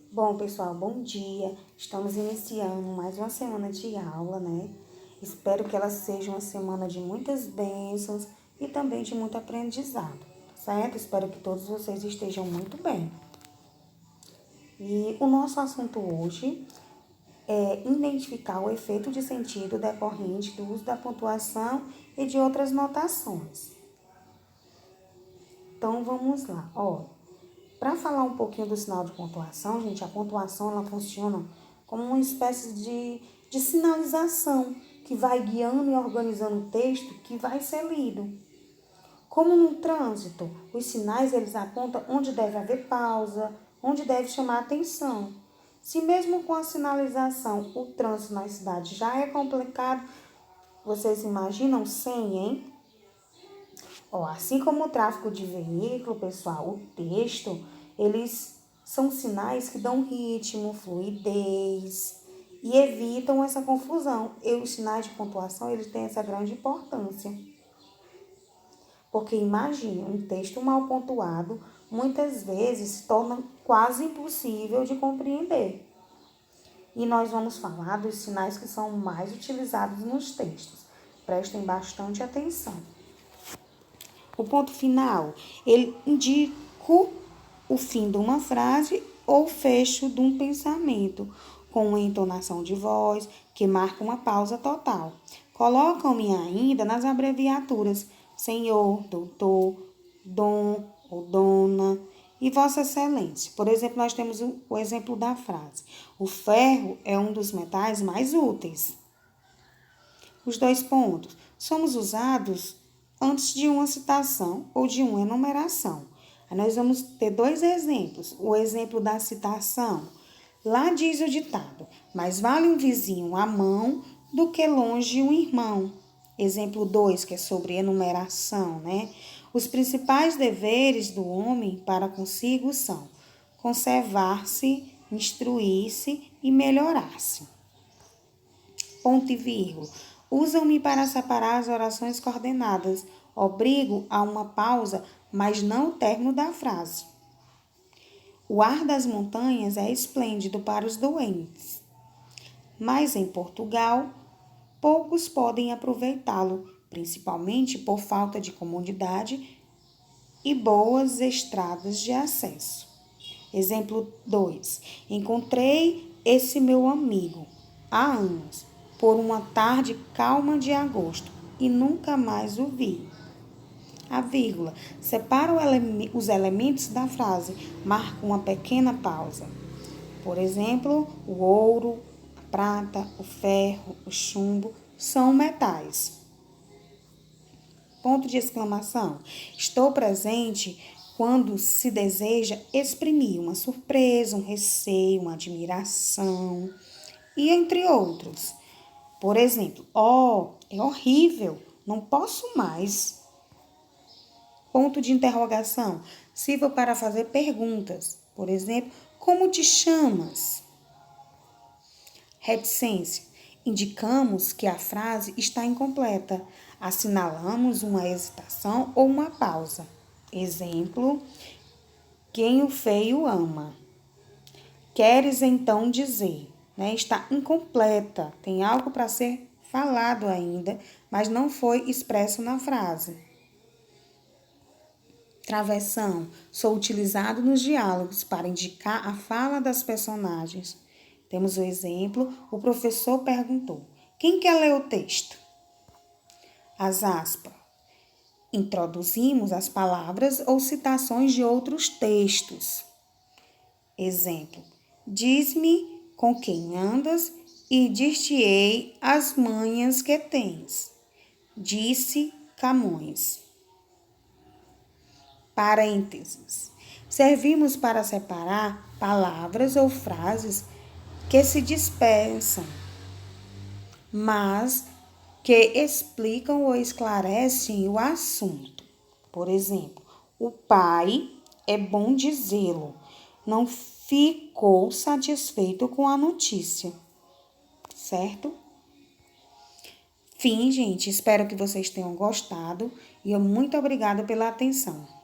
Bom, pessoal, bom dia. Estamos iniciando mais uma semana de aula, né? Espero que ela seja uma semana de muitas bênçãos e também de muito aprendizado, certo? Espero que todos vocês estejam muito bem. E o nosso assunto hoje é identificar o efeito de sentido decorrente do uso da pontuação e de outras notações. Então, vamos lá. Para falar um pouquinho do sinal de pontuação, gente, a pontuação ela funciona como uma espécie de sinalização que vai guiando e organizando o texto que vai ser lido. Como no trânsito, os sinais eles apontam onde deve haver pausa, onde deve chamar atenção. Se mesmo com a sinalização o trânsito na cidade já é complicado, vocês imaginam sem, hein? Assim como o tráfego de veículo, pessoal, o texto, eles são sinais que dão ritmo, fluidez e evitam essa confusão. E os sinais de pontuação, eles têm essa grande importância. Porque imagine, um texto mal pontuado, muitas vezes se torna quase impossível de compreender. E nós vamos falar dos sinais que são mais utilizados nos textos. Prestem bastante atenção. O ponto final, ele indica o fim de uma frase ou o fecho de um pensamento, com uma entonação de voz que marca uma pausa total. Colocam-me ainda nas abreviaturas senhor, doutor, dom ou dona e vossa excelência. Por exemplo, nós temos o exemplo da frase: o ferro é um dos metais mais úteis. Os 2 pontos. Somos usados antes de uma citação ou de uma enumeração. Aí nós vamos ter 2 exemplos. O exemplo da citação. Lá diz o ditado: mais vale um vizinho à mão do que longe um irmão. Exemplo 2, que é sobre enumeração, né? Os principais deveres do homem para consigo são conservar-se, instruir-se e melhorar-se. Ponto e vírgula. Usam-me para separar as orações coordenadas. Obrigo a uma pausa, mas não o término da frase. O ar das montanhas é esplêndido para os doentes, mas em Portugal, poucos podem aproveitá-lo, principalmente por falta de comodidade e boas estradas de acesso. Exemplo 2. Encontrei esse meu amigo há anos, por uma tarde calma de agosto, e nunca mais o vi. A vírgula separa os elementos da frase, marca uma pequena pausa. Por exemplo, o ouro, a prata, o ferro, o chumbo são metais. Ponto de exclamação. Estou presente quando se deseja exprimir uma surpresa, um receio, uma admiração e entre outros. Por exemplo, é horrível, não posso mais. Ponto de interrogação. Sirva para fazer perguntas. Por exemplo, como te chamas? Reticência. Indicamos que a frase está incompleta. Assinalamos uma hesitação ou uma pausa. Exemplo, quem o feio ama. Queres então dizer, né? Está incompleta, tem algo para ser falado ainda, mas não foi expresso na frase. Travessão, sou utilizado nos diálogos para indicar a fala das personagens. Temos o exemplo, o professor perguntou: quem quer ler o texto? As aspas. Introduzimos as palavras ou citações de outros textos. Exemplo, diz-me com quem andas e dir-te-ei as manhas que tens. Disse Camões. Parênteses. Servimos para separar palavras ou frases que se dispensam, mas que explicam ou esclarecem o assunto. Por exemplo, o pai, é bom dizê-lo, não ficou satisfeito com a notícia, certo? Fim, gente. Espero que vocês tenham gostado e muito obrigada pela atenção.